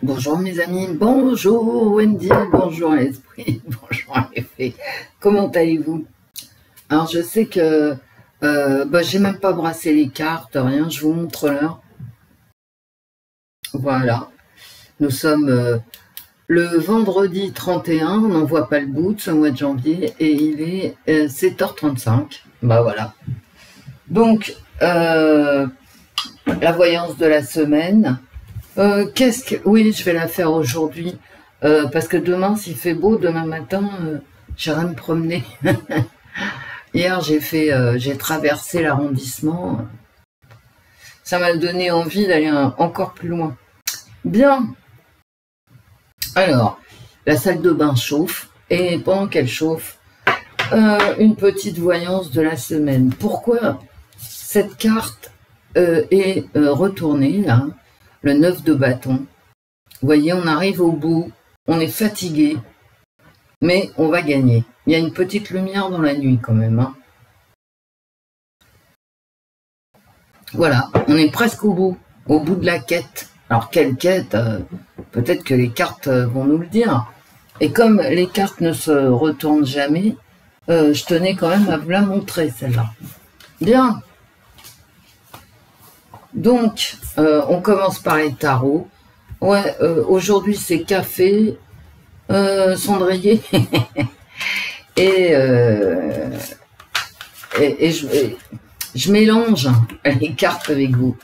Bonjour mes amis, bonjour Wendy, bonjour l'esprit, bonjour les fées. Comment allez-vous? Alors je sais que j'ai même pas brassé les cartes, rien, je vous montre l'heure. Voilà, nous sommes le vendredi 31, on n'en voit pas le bout de ce mois de janvier et il est 7h35. Bah voilà. Donc, la voyance de la semaine. Oui, je vais la faire aujourd'hui parce que demain, s'il fait beau, demain matin, j'irai me promener. Hier, j'ai traversé l'arrondissement. Ça m'a donné envie d'aller encore plus loin. Bien. Alors, la salle de bain chauffe et pendant qu'elle chauffe, une petite voyance de la semaine. Pourquoi cette carte est retournée là? Le 9 de bâton. Vous voyez, on arrive au bout, on est fatigué, mais on va gagner. Il y a une petite lumière dans la nuit quand même. Hein. Voilà, on est presque au bout de la quête. Alors quelle quête? Peut-être que les cartes vont nous le dire. Et comme les cartes ne se retournent jamais, je tenais quand même à vous la montrer celle-là. Bien. Donc, on commence par les tarots. Ouais, aujourd'hui c'est café, cendrier et je mélange les cartes avec vous.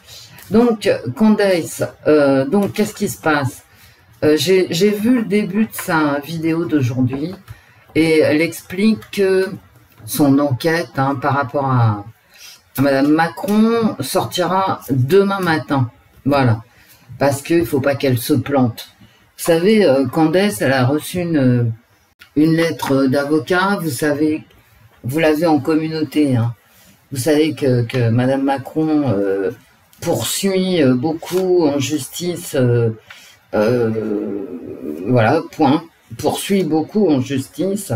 Donc, Candace, donc qu'est-ce qui se passe? J'ai vu le début de sa vidéo d'aujourd'hui et elle explique que son enquête par rapport à Madame Macron sortira demain matin. Voilà. Parce qu'il ne faut pas qu'elle se plante. Vous savez, Candace, elle a reçu une lettre d'avocat. Vous savez, vous l'avez en communauté. Hein. Vous savez que Madame Macron poursuit beaucoup en justice. Voilà, point. Poursuit beaucoup en justice.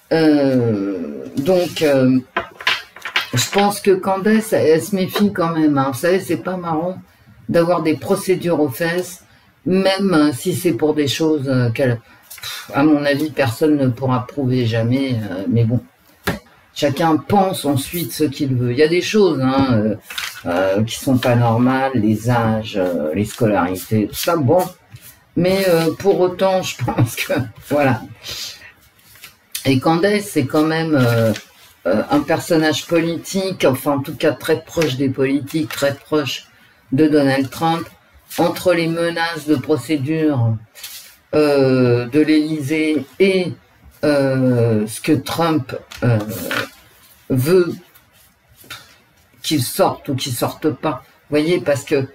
Donc... je pense que Candace, elle se méfie quand même. Hein. Vous savez, c'est pas marrant d'avoir des procédures aux fesses, même si c'est pour des choses qu'elle, à mon avis, personne ne pourra prouver jamais. Mais bon, chacun pense ensuite ce qu'il veut. Il y a des choses qui sont pas normales, les âges, les scolarités, tout ça. Bon, mais pour autant, je pense que voilà. Et Candace, c'est quand même un personnage politique, enfin en tout cas très proche des politiques, très proche de Donald Trump, entre les menaces de procédure de l'Élysée et ce que Trump veut qu'il sorte ou qu'il sorte pas. Vous voyez, parce que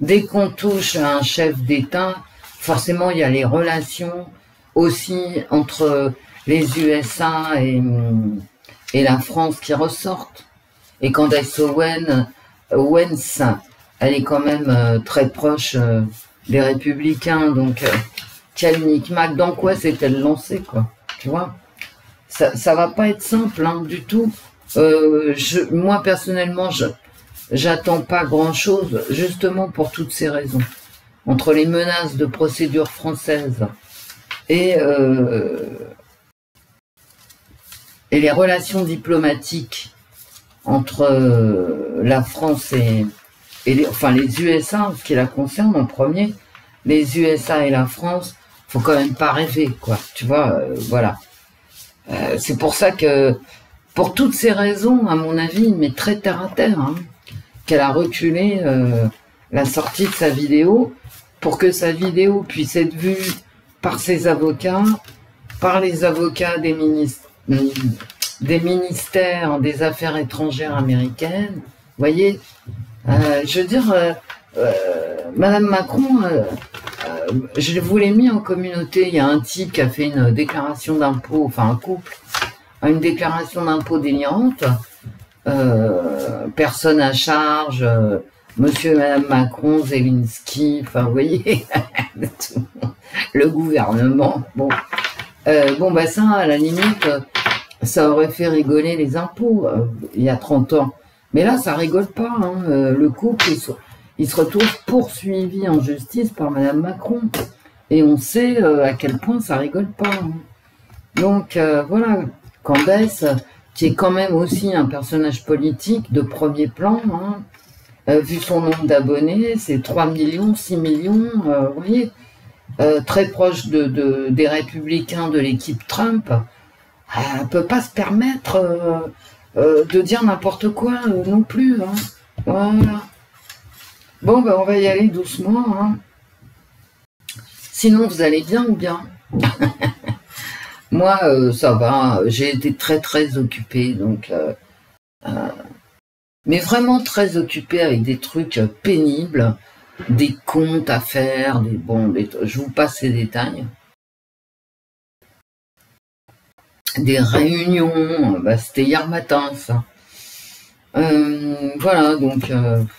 dès qu'on touche à un chef d'État, forcément il y a les relations aussi entre les USA et la France qui ressortent. Et Candace Owens, elle est quand même très proche des Républicains. Donc, quel micmac, dans quoi s'est-elle lancée, quoi? Tu vois? Ça va pas être simple, hein, du tout. Moi, personnellement, j'attends pas grand-chose, justement pour toutes ces raisons. Entre les menaces de procédure française et les relations diplomatiques entre la France et les USA, ce qui la concerne en premier, les USA et la France, faut quand même pas rêver, quoi. Tu vois, voilà. C'est pour ça que, pour toutes ces raisons, à mon avis, mais très terre à terre, hein, qu'elle a reculé la sortie de sa vidéo pour que sa vidéo puisse être vue par ses avocats, par les avocats des ministères des Affaires étrangères américaines. Vous voyez, je veux dire, Madame Macron, je vous l'ai mis en communauté, il y a un type qui a fait une déclaration d'impôt, enfin un couple, une déclaration d'impôt délirante, personne à charge, Monsieur et Madame Macron, Zelensky, enfin vous voyez, le gouvernement, bon. Bah ça, à la limite, ça aurait fait rigoler les impôts il y a 30 ans. Mais là, ça rigole pas. Hein. Le couple, il se retrouve poursuivi en justice par Madame Macron. Et on sait à quel point ça rigole pas. Hein. Donc voilà, Candès, qui est quand même aussi un personnage politique de premier plan, hein, vu son nombre d'abonnés, c'est 3 millions, 6 millions, vous voyez, très proche des républicains de l'équipe Trump, elle ne peut pas se permettre de dire n'importe quoi non plus. Hein. Voilà. Bon, ben, on va y aller doucement. Hein. Sinon, vous allez bien ou bien? Moi, ça va. J'ai été très, très occupée. Donc, mais vraiment très occupée avec des trucs pénibles, des comptes à faire, je vous passe les détails. Des réunions, bah, c'était hier matin, ça. Voilà, donc,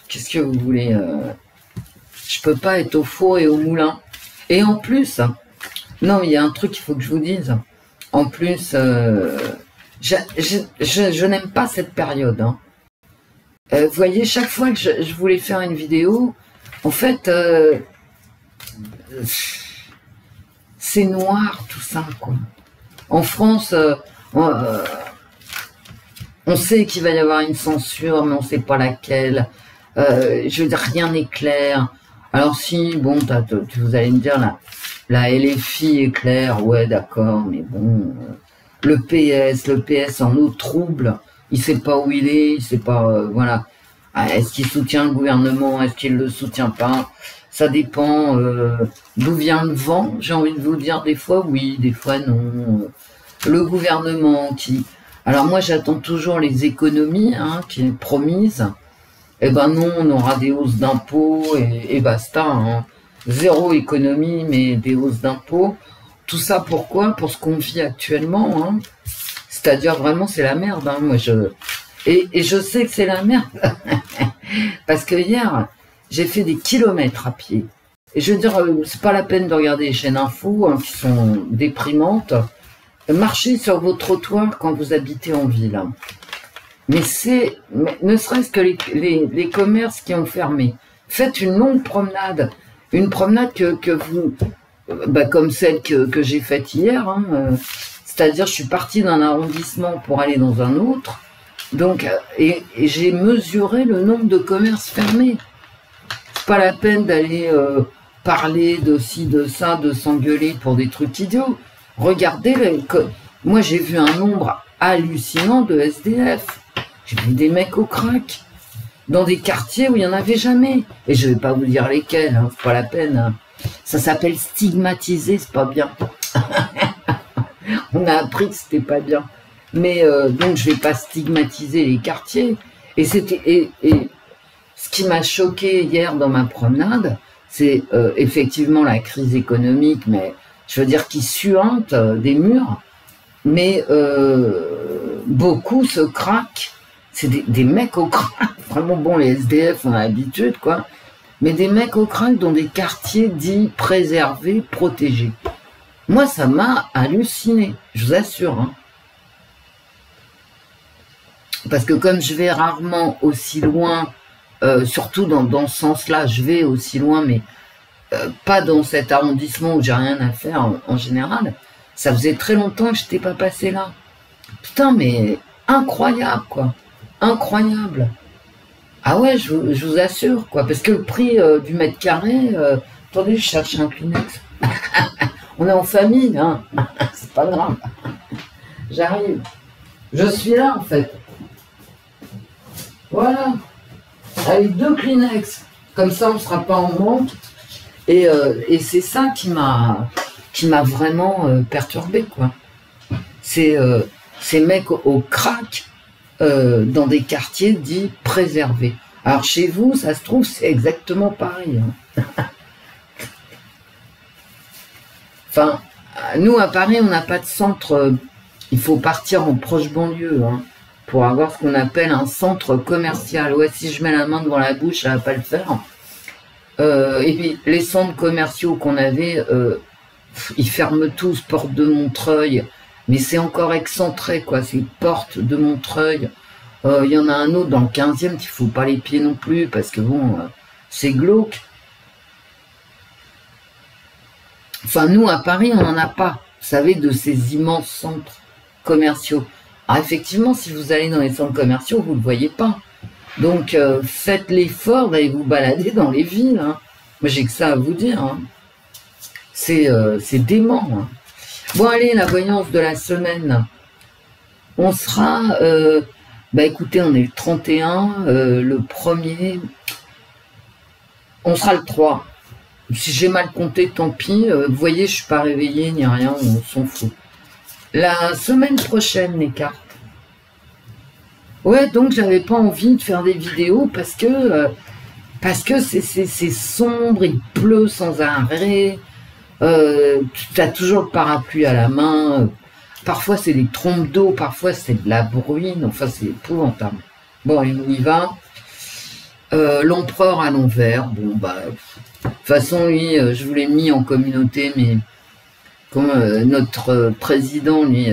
qu'est-ce que vous voulez je peux pas être au four et au moulin. Et en plus, non, il y a un truc qu'il faut que je vous dise. En plus, je n'aime pas cette période. Hein. Vous voyez, chaque fois que je voulais faire une vidéo, en fait, c'est noir tout ça, quoi. En France, on sait qu'il va y avoir une censure, mais on ne sait pas laquelle. Je veux dire, rien n'est clair. Alors si, bon, vous allez me dire, la LFI est claire, ouais, d'accord, mais bon, le PS en eau trouble, il sait pas où il est, il sait pas, voilà. Est-ce qu'il soutient le gouvernement, est-ce qu'il le soutient pas? Ça dépend d'où vient le vent, j'ai envie de vous dire, des fois oui, des fois non. Le gouvernement qui... Alors moi j'attends toujours les économies hein, qui est promise. Eh ben non, on aura des hausses d'impôts et basta. Hein. Zéro économie, mais des hausses d'impôts. Tout ça pourquoi? Pour ce qu'on vit actuellement. Hein. C'est-à-dire vraiment c'est la merde. Hein. Moi, et je sais que c'est la merde. Parce que hier, j'ai fait des kilomètres à pied. Et je veux dire, c'est pas la peine de regarder les chaînes info hein, qui sont déprimantes. Marchez sur vos trottoirs quand vous habitez en ville. Hein. Mais c'est, ne serait-ce que les commerces qui ont fermé. Faites une longue promenade. Une promenade que vous, bah, comme celle que j'ai faite hier. Hein, c'est-à-dire, je suis partie d'un arrondissement pour aller dans un autre. Donc, et j'ai mesuré le nombre de commerces fermés. C'est pas la peine d'aller parler de ci, de ça, de s'engueuler pour des trucs idiots. Regardez, moi j'ai vu un nombre hallucinant de SDF. J'ai vu des mecs au crack, dans des quartiers où il n'y en avait jamais. Et je vais pas vous dire lesquels, hein, c'est pas la peine. Hein. Ça s'appelle stigmatiser, c'est pas bien. On a appris que c'était pas bien. Mais donc je vais pas stigmatiser les quartiers. Et ce qui m'a choqué hier dans ma promenade, c'est effectivement la crise économique, mais je veux dire qui suinte des murs, mais beaucoup se craquent. C'est des mecs au crack. Vraiment, bon, les SDF, on a l'habitude, quoi. Mais des mecs au crack dans des quartiers dits préservés, protégés. Moi, ça m'a halluciné, je vous assure. Hein. Parce que comme je vais rarement aussi loin, surtout dans ce sens-là, je vais aussi loin, mais pas dans cet arrondissement où j'ai rien à faire en général. Ça faisait très longtemps que je n'étais pas passé là. Putain, mais incroyable, quoi. Incroyable. Ah ouais, je vous assure, quoi. Parce que le prix du mètre carré... attendez, je cherche un Kleenex. On est en famille, hein. C'est pas grave. J'arrive. Je suis là, en fait. Voilà. Avec 2 Kleenex. Comme ça, on ne sera pas en manque. Et c'est ça qui m'a vraiment perturbé, quoi. C'est ces mecs au crack dans des quartiers dits préservés. Alors chez vous, ça se trouve, c'est exactement pareil. Hein. Enfin, nous à Paris, on n'a pas de centre. Il faut partir en proche banlieue hein, pour avoir ce qu'on appelle un centre commercial. Ouais, si je mets la main devant la bouche, ça va pas le faire. Et puis les centres commerciaux qu'on avait, ils ferment tous, porte de Montreuil, mais c'est encore excentré, quoi, c'est porte de Montreuil. Il y en a un autre dans le 15e qu'il faut pas les pieds non plus, parce que bon, c'est glauque. Enfin, nous, à Paris, on n'en a pas, vous savez, de ces immenses centres commerciaux. Alors, effectivement, si vous allez dans les centres commerciaux, vous ne le voyez pas. Donc, faites l'effort d'aller vous balader dans les villes. Hein. Moi, j'ai que ça à vous dire. Hein. C'est dément. Hein. Bon, allez, la voyance de la semaine. On sera... bah, écoutez, on est le 31, le 1er... On sera le 3. Si j'ai mal compté, tant pis. Vous voyez, je suis pas réveillée ni rien, on s'en fout. La semaine prochaine, les cartes. Ouais, donc j'avais pas envie de faire des vidéos parce que c'est sombre, il pleut sans arrêt. Tu as toujours le parapluie à la main. Parfois c'est des trompes d'eau, parfois c'est de la bruine. Enfin, c'est épouvantable. Bon, et on y va. L'empereur à l'envers. Bon, bah, de toute façon, lui, je vous l'ai mis en communauté, mais comme notre président, lui,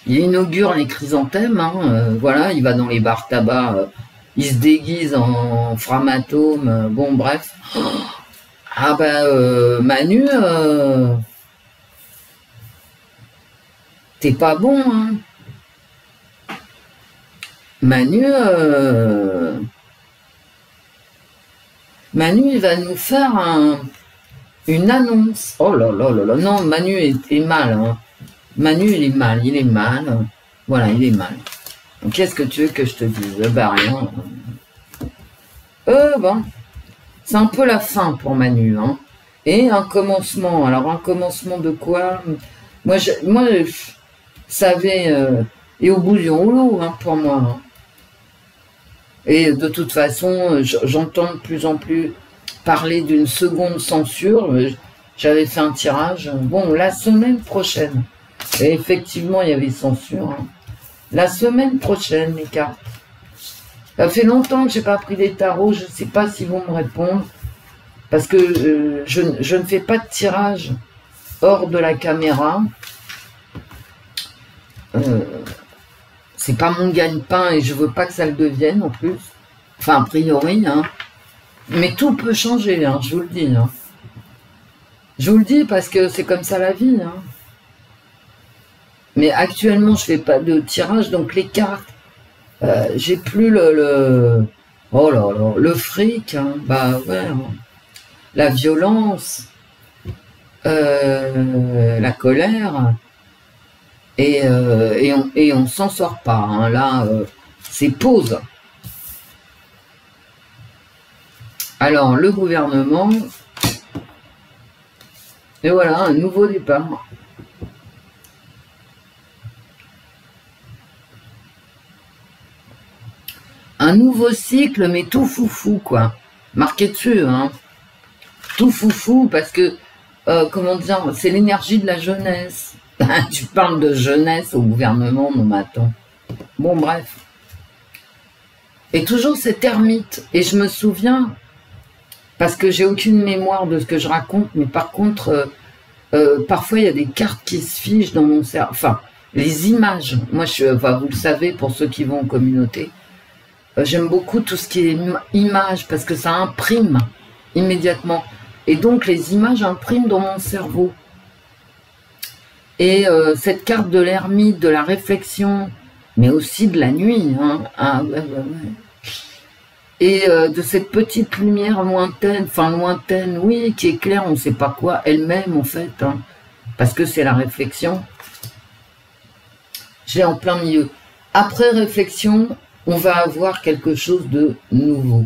il inaugure les chrysanthèmes, hein, voilà, il va dans les bars tabac, il se déguise en framatome, bon, bref. Ah bah, Manu, t'es pas bon, hein. Manu, il va nous faire une annonce. Oh là là là là, non, Manu est mal, hein. Manu, il est mal. Voilà, il est mal. Donc, qu'est-ce que tu veux que je te dise? Bah, rien. Bon. C'est un peu la fin pour Manu, hein. Et un commencement. Alors, un commencement de quoi? Moi, vous savez, et au bout du rouleau, hein, pour moi. Hein. Et de toute façon, j'entends de plus en plus parler d'une seconde censure. J'avais fait un tirage. Bon, la semaine prochaine. Et effectivement, il y avait censure. Hein. La semaine prochaine, les cartes. Ça fait longtemps que j'ai pas pris des tarots. Je ne sais pas s'ils vont me répondre. Parce que je ne fais pas de tirage hors de la caméra. C'est pas mon gagne-pain et je veux pas que ça le devienne en plus. Enfin, a priori. Hein. Mais tout peut changer, hein, je vous le dis. Hein. Je vous le dis parce que c'est comme ça la vie. Hein. Mais actuellement, je fais pas de tirage, donc les cartes, j'ai plus oh là là, le fric, hein, bah ouais, hein, la violence, la colère, et on s'en sort pas. Hein, là, c'est pause. Alors, le gouvernement, et voilà, un nouveau départ. Un nouveau cycle, mais tout foufou, quoi. Marqué dessus, hein. Tout foufou, parce que, comment dire, c'est l'énergie de la jeunesse. Tu parles de jeunesse au gouvernement, non, mais attends. Bon, bref. Et toujours cet ermite. Et je me souviens, parce que j'ai aucune mémoire de ce que je raconte, mais par contre, parfois, il y a des cartes qui se figent dans mon cerveau. Enfin, les images. Moi, enfin, vous le savez, pour ceux qui vont en communauté, j'aime beaucoup tout ce qui est image parce que ça imprime immédiatement. Et donc, les images impriment dans mon cerveau. Et cette carte de l'ermite, de la réflexion, mais aussi de la nuit, hein, et de cette petite lumière lointaine, enfin lointaine, oui, qui éclaire, on ne sait pas quoi, elle-même en fait, hein, parce que c'est la réflexion. J'ai en plein milieu. Après réflexion, on va avoir quelque chose de nouveau.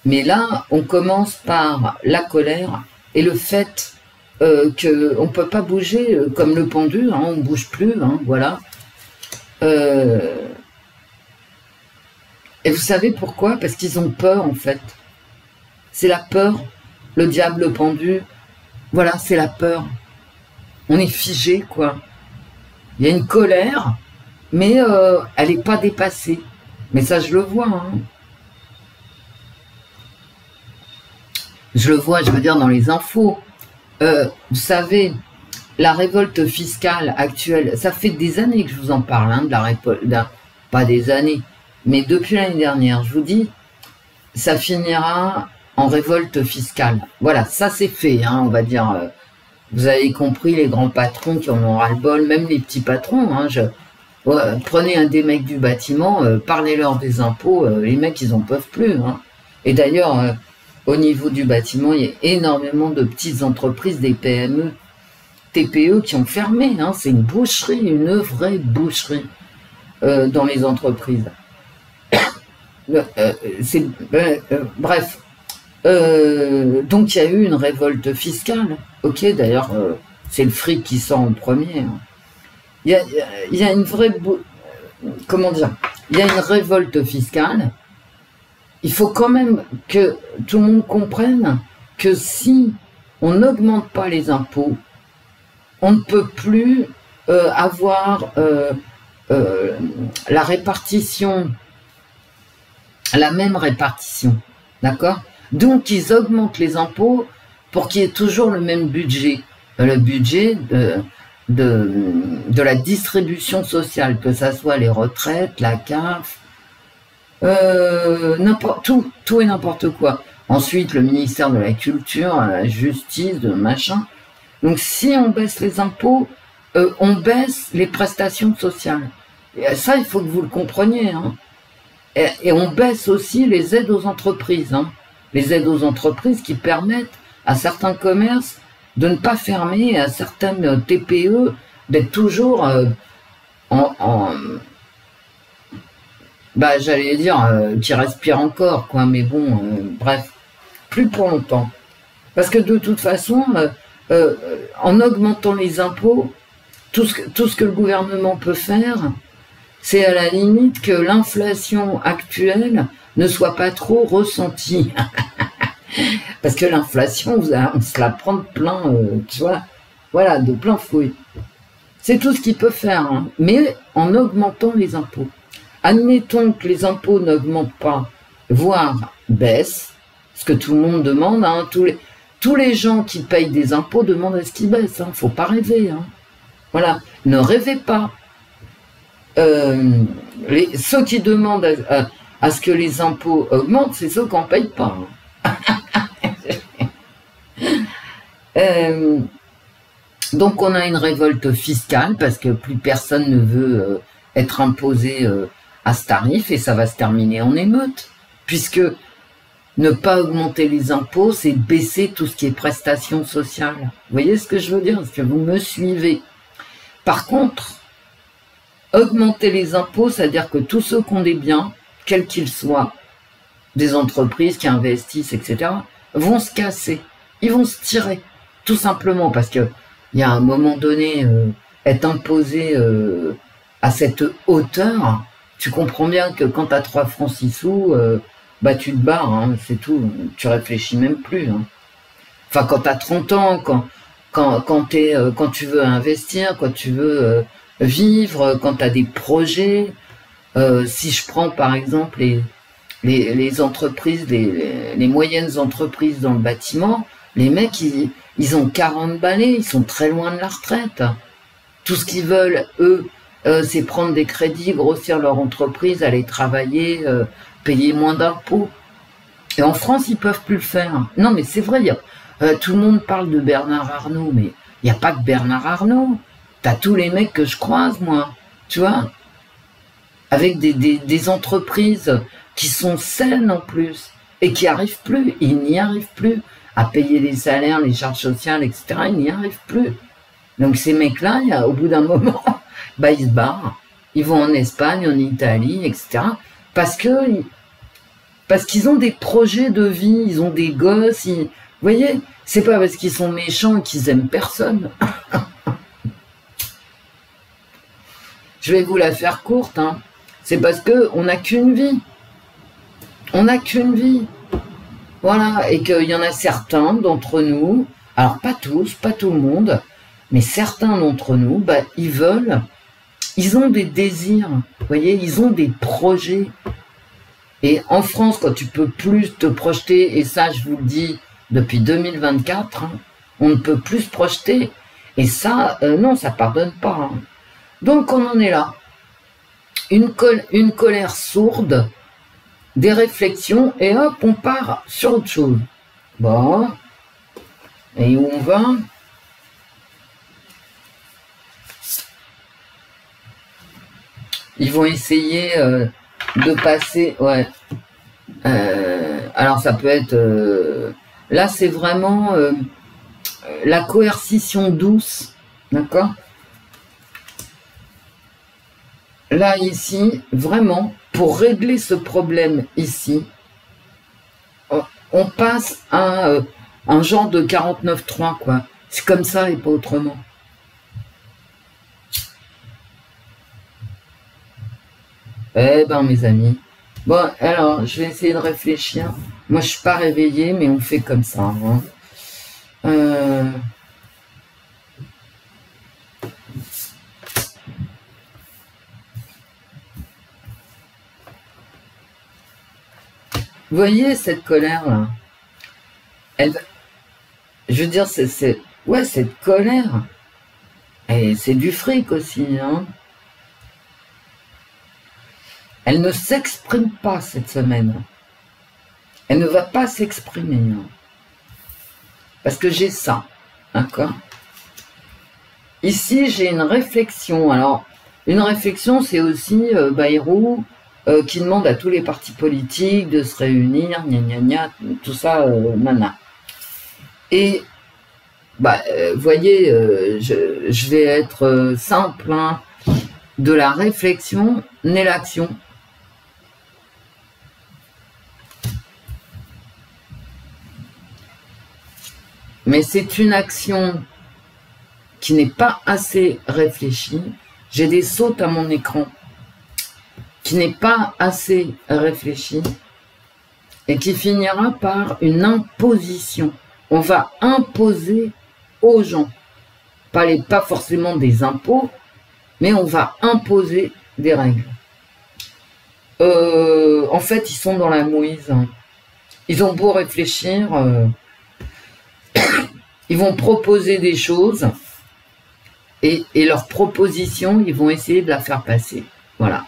Mais là, on commence par la colère et le fait qu'on ne peut pas bouger comme le pendu, hein, on ne bouge plus, hein, voilà. Et vous savez pourquoi? Parce qu'ils ont peur, en fait. C'est la peur, le diable pendu, voilà, c'est la peur. On est figé, quoi. Il y a une colère, mais elle n'est pas dépassée. Mais ça, je le vois. Hein. Je le vois, je veux dire, dans les infos. Vous savez, la révolte fiscale actuelle, ça fait des années que je vous en parle, hein, de la révolte, pas des années, mais depuis l'année dernière, je vous dis, ça finira en révolte fiscale. Voilà, ça c'est fait, hein, on va dire. Vous avez compris, les grands patrons qui en ont ras-le-bol, même les petits patrons. Hein, prenez un des mecs du bâtiment, parlez-leur des impôts, les mecs ils en peuvent plus. Hein. Et d'ailleurs, au niveau du bâtiment, il y a énormément de petites entreprises, des PME, TPE qui ont fermé. Hein. C'est une boucherie, une vraie boucherie dans les entreprises. Bref. Donc il y a eu une révolte fiscale. Ok, d'ailleurs, c'est le fric qui sort en premier. Hein. Il y a une vraie... Comment dire? Il y a une révolte fiscale. Il faut quand même que tout le monde comprenne que si on n'augmente pas les impôts, on ne peut plus avoir la répartition, la même répartition. D'accord? Donc, ils augmentent les impôts pour qu'il y ait toujours le même budget. Le budget de la distribution sociale, que ça soit les retraites, la CAF, tout et n'importe quoi. Ensuite, le ministère de la Culture, la Justice, de machin. Donc, si on baisse les impôts, on baisse les prestations sociales. Et ça, il faut que vous le compreniez. Hein. Et on baisse aussi les aides aux entreprises. Hein. Les aides aux entreprises qui permettent à certains commerces de ne pas fermer, et à certaines TPE d'être toujours j'allais dire, qui respirent encore, quoi. Mais bon, bref, plus pour longtemps. Parce que de toute façon, en augmentant les impôts, tout ce que le gouvernement peut faire, c'est à la limite que l'inflation actuelle ne soit pas trop ressentie. Parce que l'inflation, on se la prend de plein, tu vois, voilà, de plein fouet. C'est tout ce qu'il peut faire, hein, mais en augmentant les impôts. Admettons que les impôts n'augmentent pas, voire baissent, ce que tout le monde demande, hein, tous les gens qui payent des impôts demandent à ce qu'ils baissent, hein, faut pas rêver. Hein. Voilà, ne rêvez pas. Ceux qui demandent à ce que les impôts augmentent, c'est ceux qui n'en payent pas. Donc on a une révolte fiscale parce que plus personne ne veut être imposé à ce tarif et ça va se terminer en émeute, puisque ne pas augmenter les impôts, c'est baisser tout ce qui est prestations sociales. Vous voyez ce que je veux dire? Est-ce que vous me suivez? Par contre, augmenter les impôts, c'est-à-dire que tous ceux qui ont des biens, quels qu'ils soient, des entreprises qui investissent, etc., vont se casser, ils vont se tirer, tout simplement, parce que il y a un moment donné, être imposé à cette hauteur, tu comprends bien que quand tu as 3 francs 6 sous, tu te barres, hein, c'est tout, tu réfléchis même plus. Hein. Enfin, quand tu as 30 ans, quand tu veux investir, quand tu veux vivre, quand tu as des projets, si je prends par exemple les entreprises, les moyennes entreprises dans le bâtiment, les mecs, ils ont 40 balais, ils sont très loin de la retraite. Tout ce qu'ils veulent, eux, c'est prendre des crédits, grossir leur entreprise, aller travailler, payer moins d'impôts. Et en France, ils peuvent plus le faire. Non, mais c'est vrai, tout le monde parle de Bernard Arnault, mais il n'y a pas que Bernard Arnault. T'as tous les mecs que je croise, moi, tu vois, avec des entreprises qui sont saines en plus, et qui arrivent plus, ils n'y arrivent plus à payer les salaires, les charges sociales, etc. Ils n'y arrivent plus. Donc ces mecs-là, au bout d'un moment, ils se barrent. Ils vont en Espagne, en Italie, etc. Parce qu'ils ont des projets de vie, ils ont des gosses. Vous voyez, c'est pas parce qu'ils sont méchants qu'ils aiment personne. Je vais vous la faire courte. Hein. C'est parce qu'on n'a qu'une vie. On n'a qu'une vie. Voilà, et qu'il y en a certains d'entre nous, alors pas tous, pas tout le monde, mais certains d'entre nous, ils ont des désirs, vous voyez, ils ont des projets. Et en France, quand tu peux plus te projeter, et ça je vous le dis depuis 2024, hein, on ne peut plus se projeter. Et ça, non, ça pardonne pas. Hein. Donc on en est là. Une colère sourde des réflexions et hop, on part sur autre chose. Bon. Et où on va? Ils vont essayer de passer... Ouais. Alors ça peut être... là, c'est vraiment la coercition douce. D'accord? Là, ici, vraiment, pour régler ce problème ici, on passe à un genre de 49.3, quoi. C'est comme ça et pas autrement. Eh ben, mes amis. Bon, alors, je vais essayer de réfléchir. Moi, je suis pas réveillée, mais on fait comme ça. Hein. Vous voyez cette colère-là? Je veux dire, ouais, cette colère. Et c'est du fric aussi, hein. Elle ne s'exprime pas cette semaine. Elle ne va pas s'exprimer. Hein. Parce que j'ai ça. D'accord? Ici, j'ai une réflexion. Alors, une réflexion, c'est aussi Bayrou qui demande à tous les partis politiques de se réunir, gna gna gna, tout ça, nana. Et, bah, voyez, je vais être simple, hein, de la réflexion naît l'action. Mais c'est une action qui n'est pas assez réfléchie. J'ai des sautes à mon écran qui n'est pas assez réfléchie et qui finira par une imposition. On va imposer aux gens, pas forcément des impôts, mais on va imposer des règles. En fait, ils sont dans la mouise. Ils ont beau réfléchir, ils vont proposer des choses et leurs propositions, ils vont essayer de la faire passer. Voilà.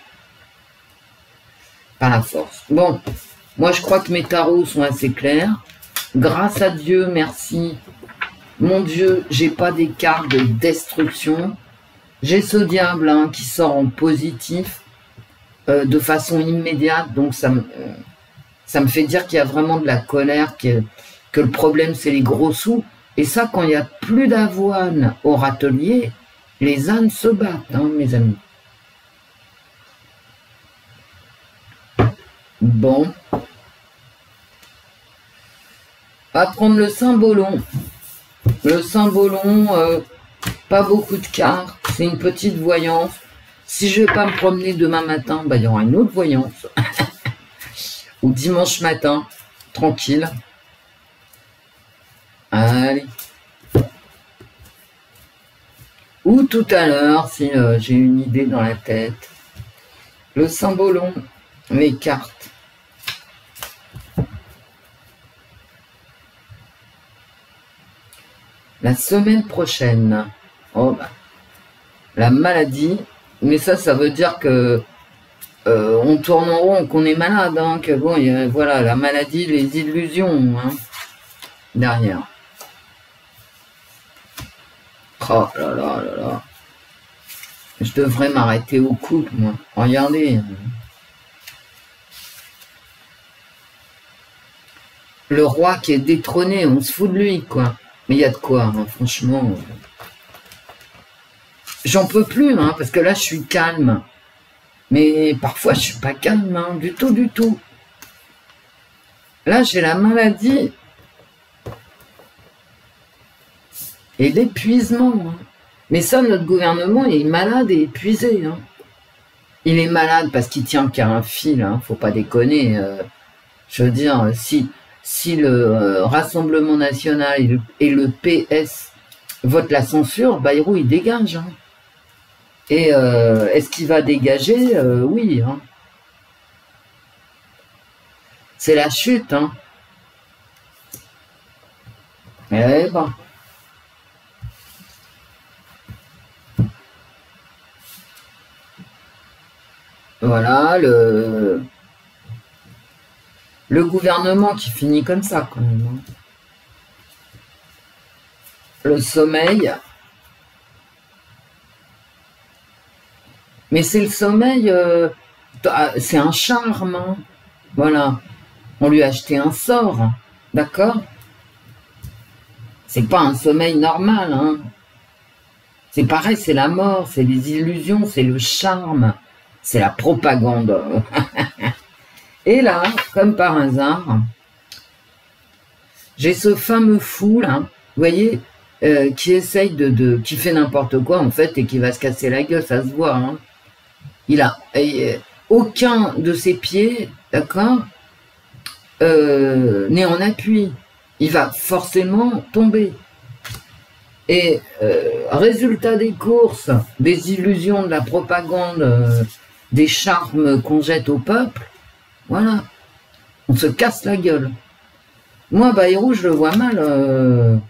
Par la force. Bon, moi je crois que mes tarots sont assez clairs. Grâce à Dieu, merci. Mon Dieu, j'ai pas des cartes de destruction. J'ai ce diable hein, qui sort en positif de façon immédiate. Donc ça me fait dire qu'il y a vraiment de la colère, que le problème c'est les gros sous. Et ça, quand il n'y a plus d'avoine au râtelier, les ânes se battent, hein, mes amis. Bon. On va prendre le Saint-Bolon. Le Saint-Bolon, pas beaucoup de cartes. C'est une petite voyance. Si je vais pas me promener demain matin, bah, il y aura une autre voyance. Ou dimanche matin, tranquille. Allez. Ou tout à l'heure, si j'ai une idée dans la tête. Le Saint-Bolon, les cartes. La semaine prochaine. Oh bah, la maladie. Mais ça veut dire que on tourne en rond, qu'on est malade. Hein, que bon, voilà, la maladie, les illusions. Hein, derrière. Oh là là là là. Je devrais m'arrêter au couple, moi. Regardez. Le roi qui est détrôné, on se fout de lui, quoi. Mais il y a de quoi, hein, franchement. J'en peux plus, hein, parce que là, je suis calme. Mais parfois, je suis pas calme, hein, du tout, du tout. Là, j'ai la maladie et l'épuisement. Hein. Mais ça, notre gouvernement, il est malade et épuisé. Hein. Il est malade parce qu'il tient qu'à un fil, hein, faut pas déconner. Je veux dire, si le Rassemblement National et le PS votent la censure, Bayrou, il dégage. Hein. Et est-ce qu'il va dégager? Oui. Hein. C'est la chute. Hein. Eh ben. Voilà, le gouvernement qui finit comme ça, quand même. Hein. Le sommeil. Mais c'est le sommeil, c'est un charme. Hein. Voilà. On lui a acheté un sort. Hein. D'accord? C'est pas un sommeil normal. Hein. C'est pareil, c'est la mort, c'est les illusions, c'est le charme, c'est la propagande. Et là, comme par hasard, j'ai ce fameux fou, là, vous voyez, qui essaye qui fait n'importe quoi, en fait, et qui va se casser la gueule, ça se voit. Hein. Il a aucun de ses pieds, d'accord, n'est en appui. Il va forcément tomber. Et résultat des courses, des illusions, de la propagande, des charmes qu'on jette au peuple, voilà, on se casse la gueule. Moi, Bayrou, je le vois mal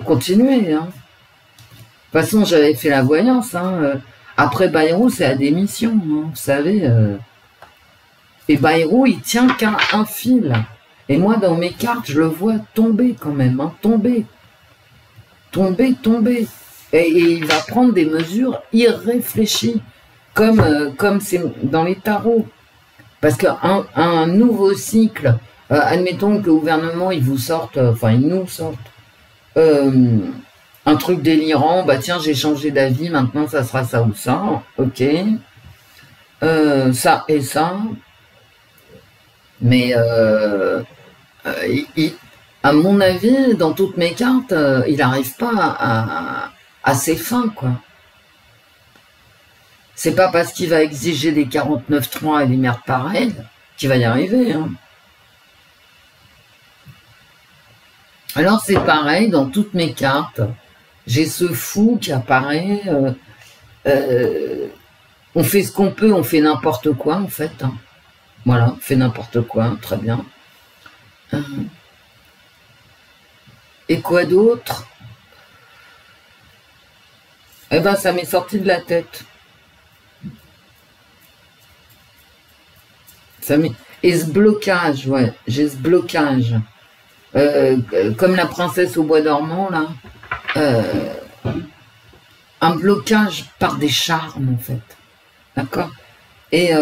continuer. Hein. De toute façon, j'avais fait la voyance. Hein. Après Bayrou, c'est la démission, hein, vous savez. Et Bayrou, il tient qu'à un fil. Et moi, dans mes cartes, je le vois tomber quand même, hein, tomber. Tomber. Et il va prendre des mesures irréfléchies, comme c'est dans les tarots. Parce qu'un nouveau cycle, admettons que le gouvernement, il vous sorte, enfin, il nous sorte, un truc délirant, bah tiens, j'ai changé d'avis, maintenant ça sera ça ou ça, ok, ça et ça, mais à mon avis, dans toutes mes cartes, il n'arrive pas à ses fins, quoi. C'est pas parce qu'il va exiger des 49.3 et des merdes pareilles qu'il va y arriver. Hein. Alors c'est pareil, dans toutes mes cartes, j'ai ce fou qui apparaît, on fait ce qu'on peut, on fait n'importe quoi en fait. Hein. Voilà, on fait n'importe quoi, très bien. Et quoi d'autre? Eh ben ça m'est sorti de la tête. Et ce blocage, ouais, j'ai ce blocage. Comme la princesse au bois dormant, là. Un blocage par des charmes, en fait. D'accord? Et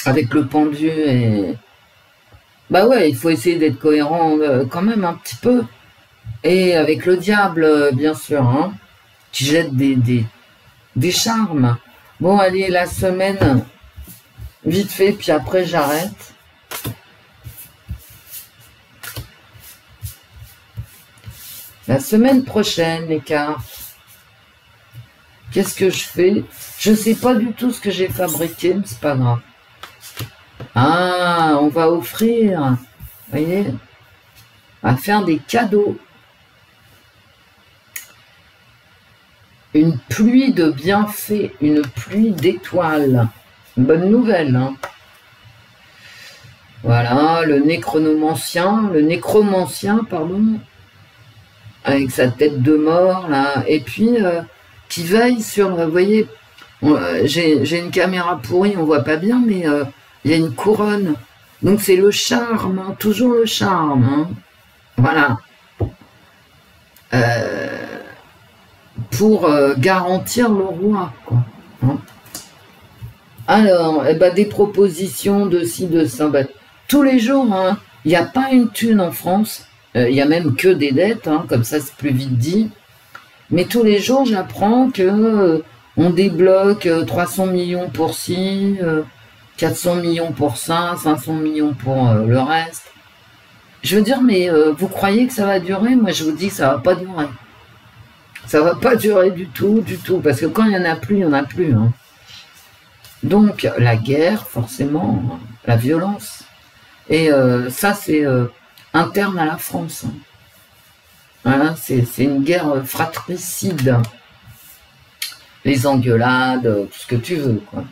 avec le pendu et... Bah ouais, il faut essayer d'être cohérent quand même un petit peu. Et avec le diable, bien sûr, hein, qui jette des charmes. Bon, allez, la semaine... Vite fait, puis après j'arrête. La semaine prochaine, les cartes. Qu'est-ce que je fais? Je ne sais pas du tout ce que j'ai fabriqué, mais c'est pas grave. Ah, on va offrir, vous voyez, on va faire des cadeaux. Une pluie de bienfaits, une pluie d'étoiles. Bonne nouvelle, hein. Voilà, le nécromancien, pardon, avec sa tête de mort, là, et puis qui veille sur, vous voyez, j'ai une caméra pourrie, on voit pas bien, mais il y a une couronne. Donc c'est le charme, hein, toujours le charme, hein. Voilà. Pour garantir le roi, quoi. Hein. Alors, eh ben, des propositions de ci, de ça. Ben, tous les jours, hein, il n'y a pas une thune en France. Il n'y a même que des dettes, hein, comme ça c'est plus vite dit. Mais tous les jours, j'apprends que on débloque 300 millions pour ci, 400 millions pour ça, 500 millions pour le reste. Je veux dire, mais vous croyez que ça va durer? Moi, je vous dis que ça va pas durer. Ça va pas durer du tout, parce que quand il y en a plus, il y en a plus. Hein. Donc, la guerre, forcément, la violence. Et ça, c'est interne à la France. Hein. Voilà, c'est une guerre fratricide. Les engueulades, tout ce que tu veux, quoi.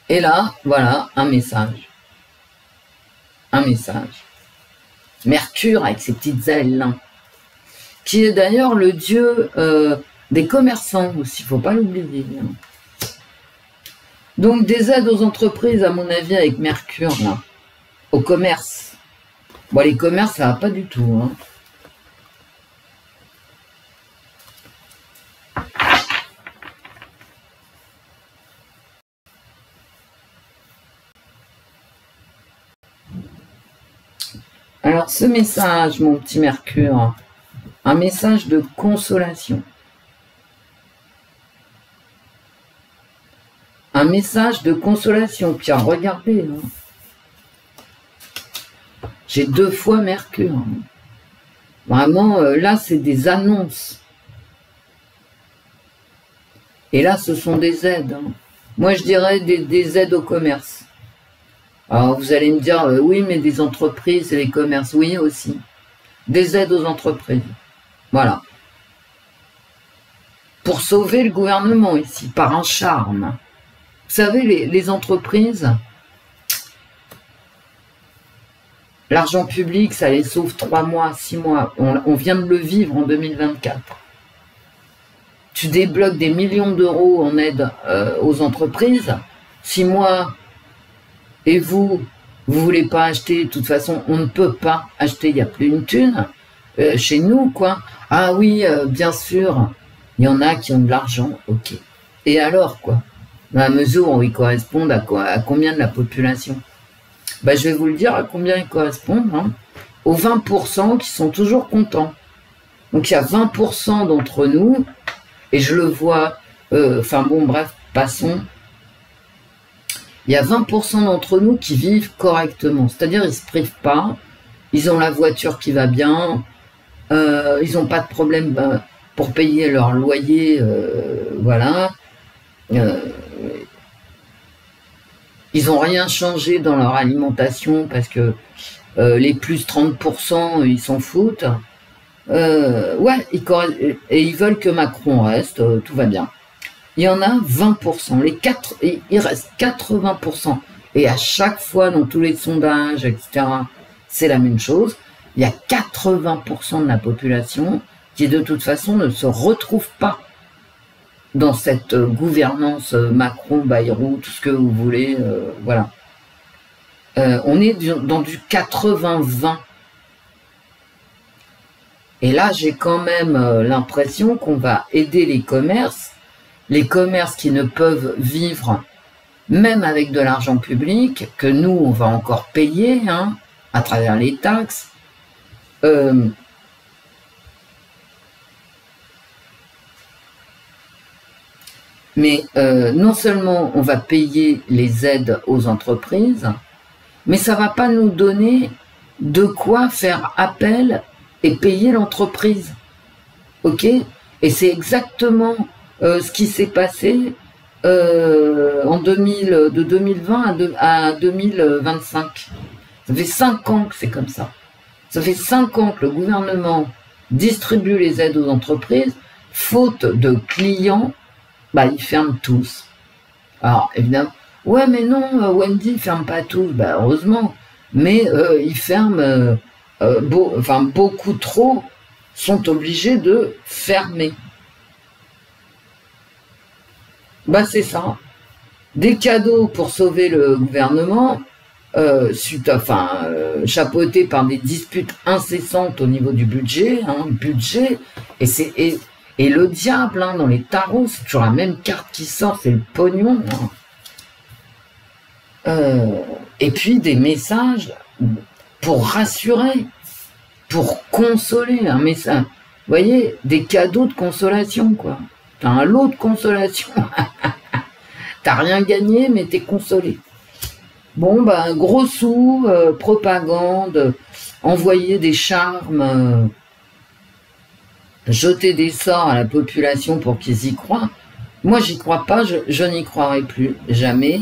Et là, voilà, un message. Un message. Mercure avec ses petites ailes, hein, qui est d'ailleurs le dieu des commerçants aussi, il ne faut pas l'oublier. Hein. Donc des aides aux entreprises, à mon avis, avec Mercure, là, au commerce. Bon, les commerces, ça va pas du tout. Hein. Alors, ce message, mon petit Mercure, un message de consolation. Un message de consolation. Puis, regardez, hein. J'ai 2 fois Mercure. Vraiment, là, c'est des annonces. Et là, ce sont des aides. Hein. Moi, je dirais des aides au commerce. Alors, vous allez me dire, oui, mais des entreprises et les commerces, oui, aussi. Des aides aux entreprises. Voilà. Pour sauver le gouvernement, ici, par un charme. Vous savez, les entreprises, l'argent public, ça les sauve 3 mois, 6 mois. On vient de le vivre en 2024. Tu débloques des millions d'euros en aide aux entreprises. 6 mois, et vous voulez pas acheter. De toute façon, on ne peut pas acheter. Il n'y a plus une thune chez nous, quoi. Ah oui, bien sûr, il y en a qui ont de l'argent, ok. Et alors, quoi? Dans la mesure où ils correspondent à quoi? À combien de la population? Ben, je vais vous le dire à combien ils correspondent. Hein. Aux 20% qui sont toujours contents. Donc, il y a 20% d'entre nous, et je le vois, enfin bon, bref, passons. Il y a 20% d'entre nous qui vivent correctement. C'est-à-dire, ils ne se privent pas, ils ont la voiture qui va bien, ils n'ont pas de problème pour payer leur loyer, voilà. Ils n'ont rien changé dans leur alimentation parce que les plus 30%, ils s'en foutent. Ouais, et ils veulent que Macron reste, tout va bien. Il y en a 20%, il reste 80%. Et à chaque fois, dans tous les sondages, etc., c'est la même chose. Il y a 80% de la population qui, de toute façon, ne se retrouve pas dans cette gouvernance Macron, Bayrou, tout ce que vous voulez, voilà. On est dans du 80-20. Et là, j'ai quand même l'impression qu'on va aider les commerces qui ne peuvent vivre même avec de l'argent public, que nous, on va encore payer, hein, à travers les taxes. Mais non seulement on va payer les aides aux entreprises, mais ça ne va pas nous donner de quoi faire appel et payer l'entreprise. Ok? Et c'est exactement ce qui s'est passé de 2020 à 2025. Ça fait 5 ans que c'est comme ça. Ça fait 5 ans que le gouvernement distribue les aides aux entreprises, faute de clients, bah, ils ferment tous. Alors, évidemment, ouais, mais non, Wendy ne ferme pas tous, bah, heureusement, mais ils ferment, beaucoup trop sont obligés de fermer. Bah, c'est ça. Des cadeaux pour sauver le gouvernement, chapeautés par des disputes incessantes au niveau du budget, hein, et le diable, hein, dans les tarots, c'est toujours la même carte qui sort, c'est le pognon. Hein. Et puis des messages pour rassurer, pour consoler, un message. Vous voyez, des cadeaux de consolation, quoi. T'as un lot de consolation. T'as rien gagné, mais t'es consolé. Bon, bah, gros sous, propagande, envoyer des charmes, jeter des sorts à la population pour qu'ils y croient. Moi, j'y crois pas, je n'y croirai plus, jamais.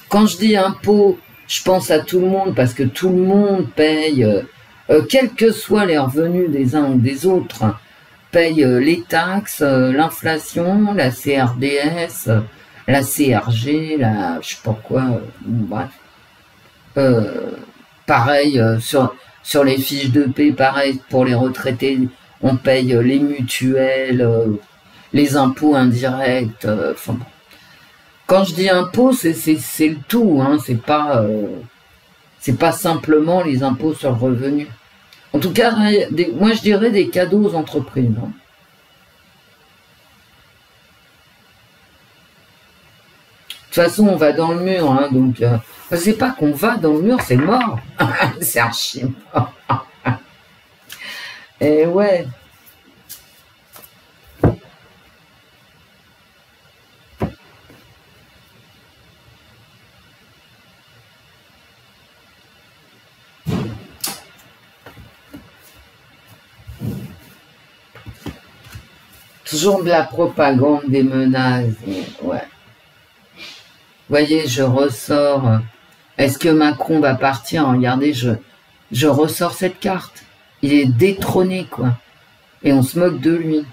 Quand je dis impôt, je pense à tout le monde, parce que tout le monde paye, quels que soient les revenus des uns ou des autres, paye les taxes, l'inflation, la CRDS, la CRG, la je sais pas quoi, bref. Pareil, sur les fiches de paie, pareil, pour les retraités, on paye les mutuelles, les impôts indirects, enfin bon. Quand je dis impôts, c'est le tout, hein, c'est pas simplement les impôts sur le revenu. En tout cas, moi je dirais des cadeaux aux entreprises. Hein. De toute façon, on va dans le mur, hein, donc c'est pas qu'on va dans le mur, c'est mort. C'est archi mort. Et ouais. Toujours de la propagande, des menaces, ouais. Vous voyez, je ressors. Est-ce que Macron va partir? Regardez, je ressors cette carte. Il est détrôné, quoi. Et on se moque de lui.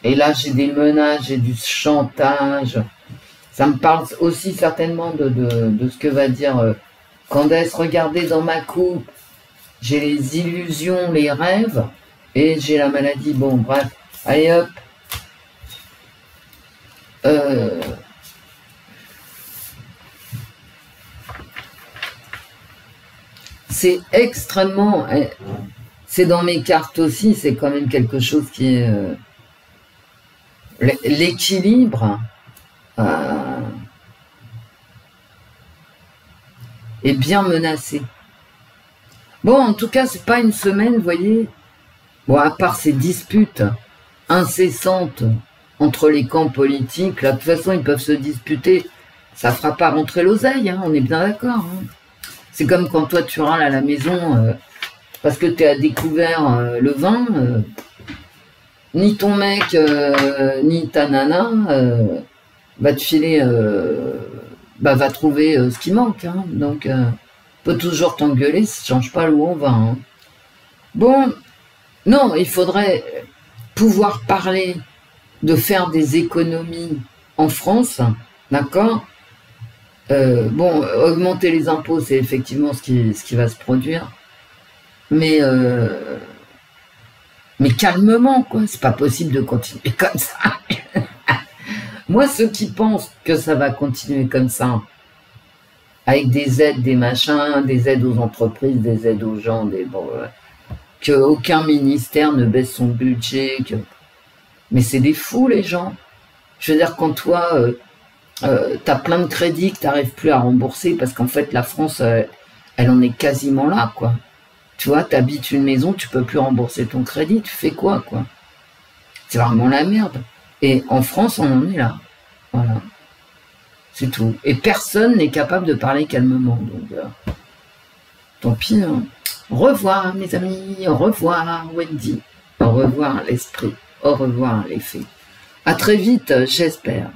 Et là, j'ai des menaces, j'ai du chantage. Ça me parle aussi certainement de ce que va dire Candace. Regardez dans ma coupe. J'ai les illusions, les rêves. Et j'ai la maladie. Bon, bref. Allez, hop. C'est extrêmement... C'est dans mes cartes aussi, c'est quand même quelque chose qui est... l'équilibre est bien menacé. Bon, en tout cas, c'est pas une semaine, vous voyez. Bon, à part ces disputes incessantes entre les camps politiques, là, de toute façon, ils peuvent se disputer. Ça fera pas rentrer l'oseille, hein, on est bien d'accord. Hein. C'est comme quand toi, tu râles à la maison parce que tu as découvert le vin. Ni ton mec, ni ta nana va te filer, va trouver ce qui manque. Hein. Donc, peut toujours t'engueuler, ça ne change pas où on va. Hein. Bon, non, il faudrait pouvoir parler de faire des économies en France, d'accord? Bon, augmenter les impôts, c'est effectivement ce qui va se produire. Mais calmement, quoi. C'est pas possible de continuer comme ça. Moi, ceux qui pensent que ça va continuer comme ça, avec des aides, des machins, des aides aux entreprises, des aides aux gens, que aucun ministère ne baisse son budget, mais c'est des fous, les gens. Je veux dire, quand toi, t'as plein de crédits que t'arrives plus à rembourser, parce qu'en fait, la France, elle en est quasiment là, quoi. Tu vois, t'habites une maison, tu peux plus rembourser ton crédit, tu fais quoi, quoi? C'est vraiment la merde. Et en France, on en est là. Voilà. C'est tout. Et personne n'est capable de parler calmement. Donc, tant pis. Hein. Au revoir, mes amis. Au revoir, Wendy. Au revoir, l'esprit. Au revoir, les faits. À très vite, j'espère.